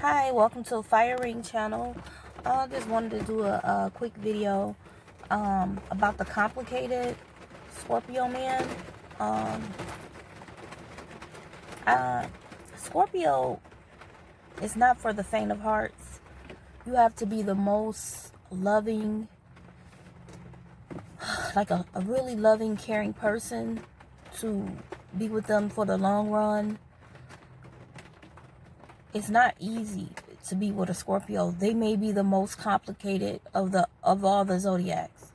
Hi, welcome to Fire Ring channel. I just wanted to do a quick video about the complicated Scorpio man. Um, uh, Scorpio is not for the faint of hearts. You have to be the most loving, like a really loving, caring person to be with them for the long run. It's not easy to be with a Scorpio. They may be the most complicated of all the zodiacs.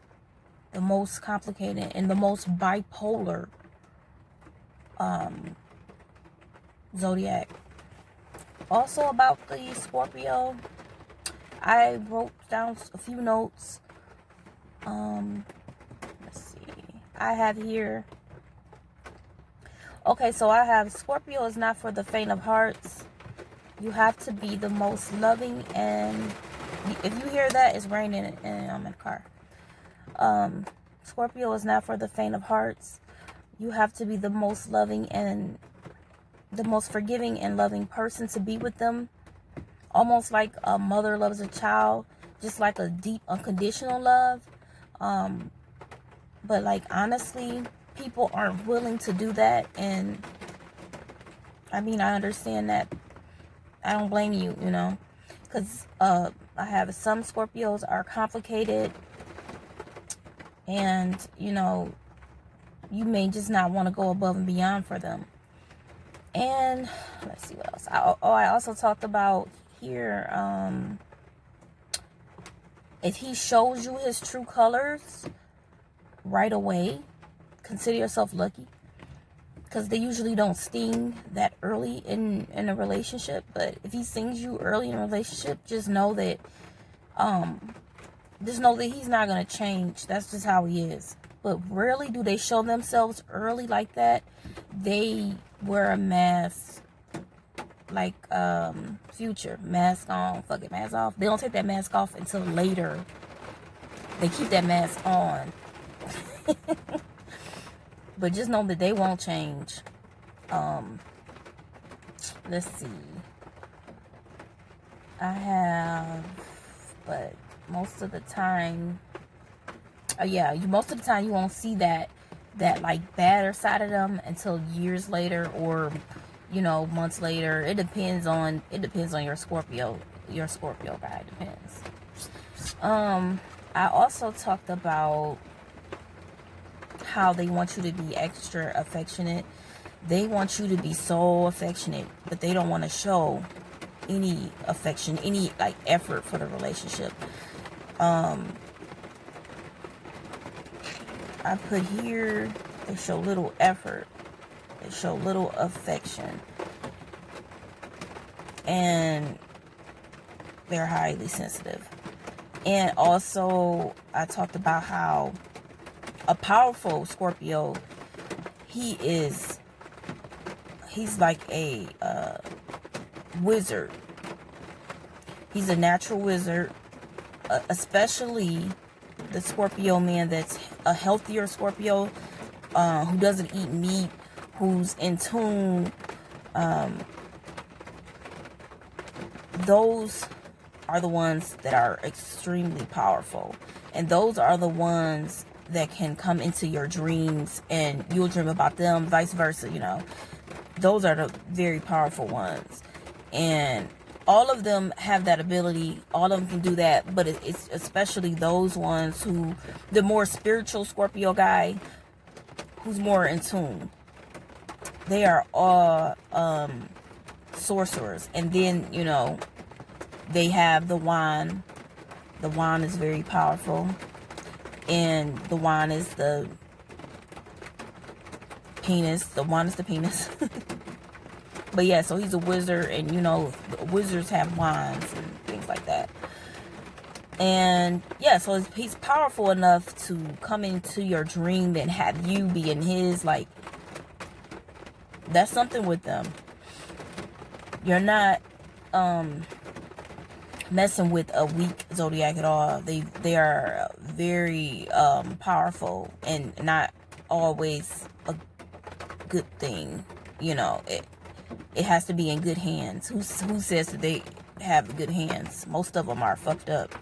The most complicated and the most bipolar zodiac. Also about the Scorpio, I wrote down a few notes. Let's see. I have here. Okay, so I have Scorpio is not for the faint of hearts. You have to be the most loving, and if you hear that, it's raining and I'm in the car. Scorpio is not for the faint of hearts. You have to be the most loving and the most forgiving and loving person to be with them. Almost like a mother loves a child, just like a deep, unconditional love. But like, honestly, people aren't willing to do that. And I mean, I understand that. I don't blame you, you know, because I have some Scorpios are complicated, and you know, you may just not want to go above and beyond for them. And let's see what else. I also talked about here, if he shows you his true colors right away, consider yourself lucky, because they usually don't sting that early in a relationship. But if he stings you early in a relationship, just know that he's not going to change. That's just how he is. But rarely do they show themselves early like that. They wear a mask, like Future, mask on, fuck it, mask off. They don't take that mask off until later. They keep that mask on. But just know that they won't change. Let's see. I have, but most of the time, most of the time you won't see that like badder side of them until years later, or you know, months later. It depends on your Scorpio guy. It depends. I also talked about how they want you to be extra affectionate. They want you to be so affectionate, but they don't want to show any affection, any like effort for the relationship. I put here, they show little effort, they show little affection, and they're highly sensitive. And also I talked about how a powerful Scorpio, he's like a wizard. He's a natural wizard, especially the Scorpio man that's a healthier Scorpio, who doesn't eat meat, who's in tune. Those are the ones that are extremely powerful, and those are the ones that can come into your dreams and you'll dream about them, vice versa, you know. Those are the very powerful ones, and all of them have that ability. All of them can do that, but it's especially those ones who, the more spiritual Scorpio guy who's more in tune. They are all sorcerers. And then, you know, they have the wand. The wand is very powerful, and the wand is the penis. The wand is the penis. But yeah, so he's a wizard, and you know, wizards have wands and things like that. And yeah, so he's powerful enough to come into your dream and have you be in his. Like, that's something with them. You're not messing with a weak zodiac at all. They are very powerful, and not always a good thing. You know, it has to be in good hands. Who says that have good hands. Most of them are fucked up.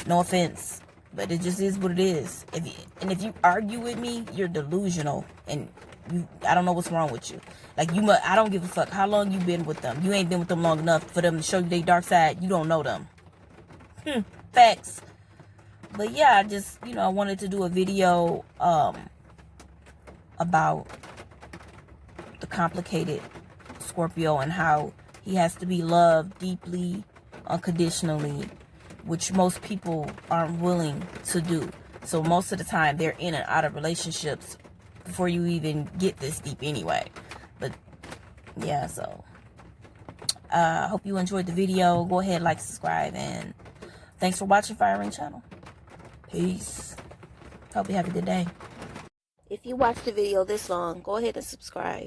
No offense, but it just is what it is. If you argue with me, you're delusional, and I don't know what's wrong with you. Like, I don't give a fuck how long you been with them. You ain't been with them long enough for them to show you their dark side. You don't know them. Facts. But yeah, I just, I wanted to do a video about the complicated Scorpio and how he has to be loved deeply, unconditionally, which most people aren't willing to do. So most of the time they're in and out of relationships before you even get this deep anyway. But yeah, so I hope you enjoyed the video. Go ahead, like, subscribe, and thanks for watching Fire Ring Channel. Peace. Hope you have a good day. If you watched the video this long, go ahead and subscribe.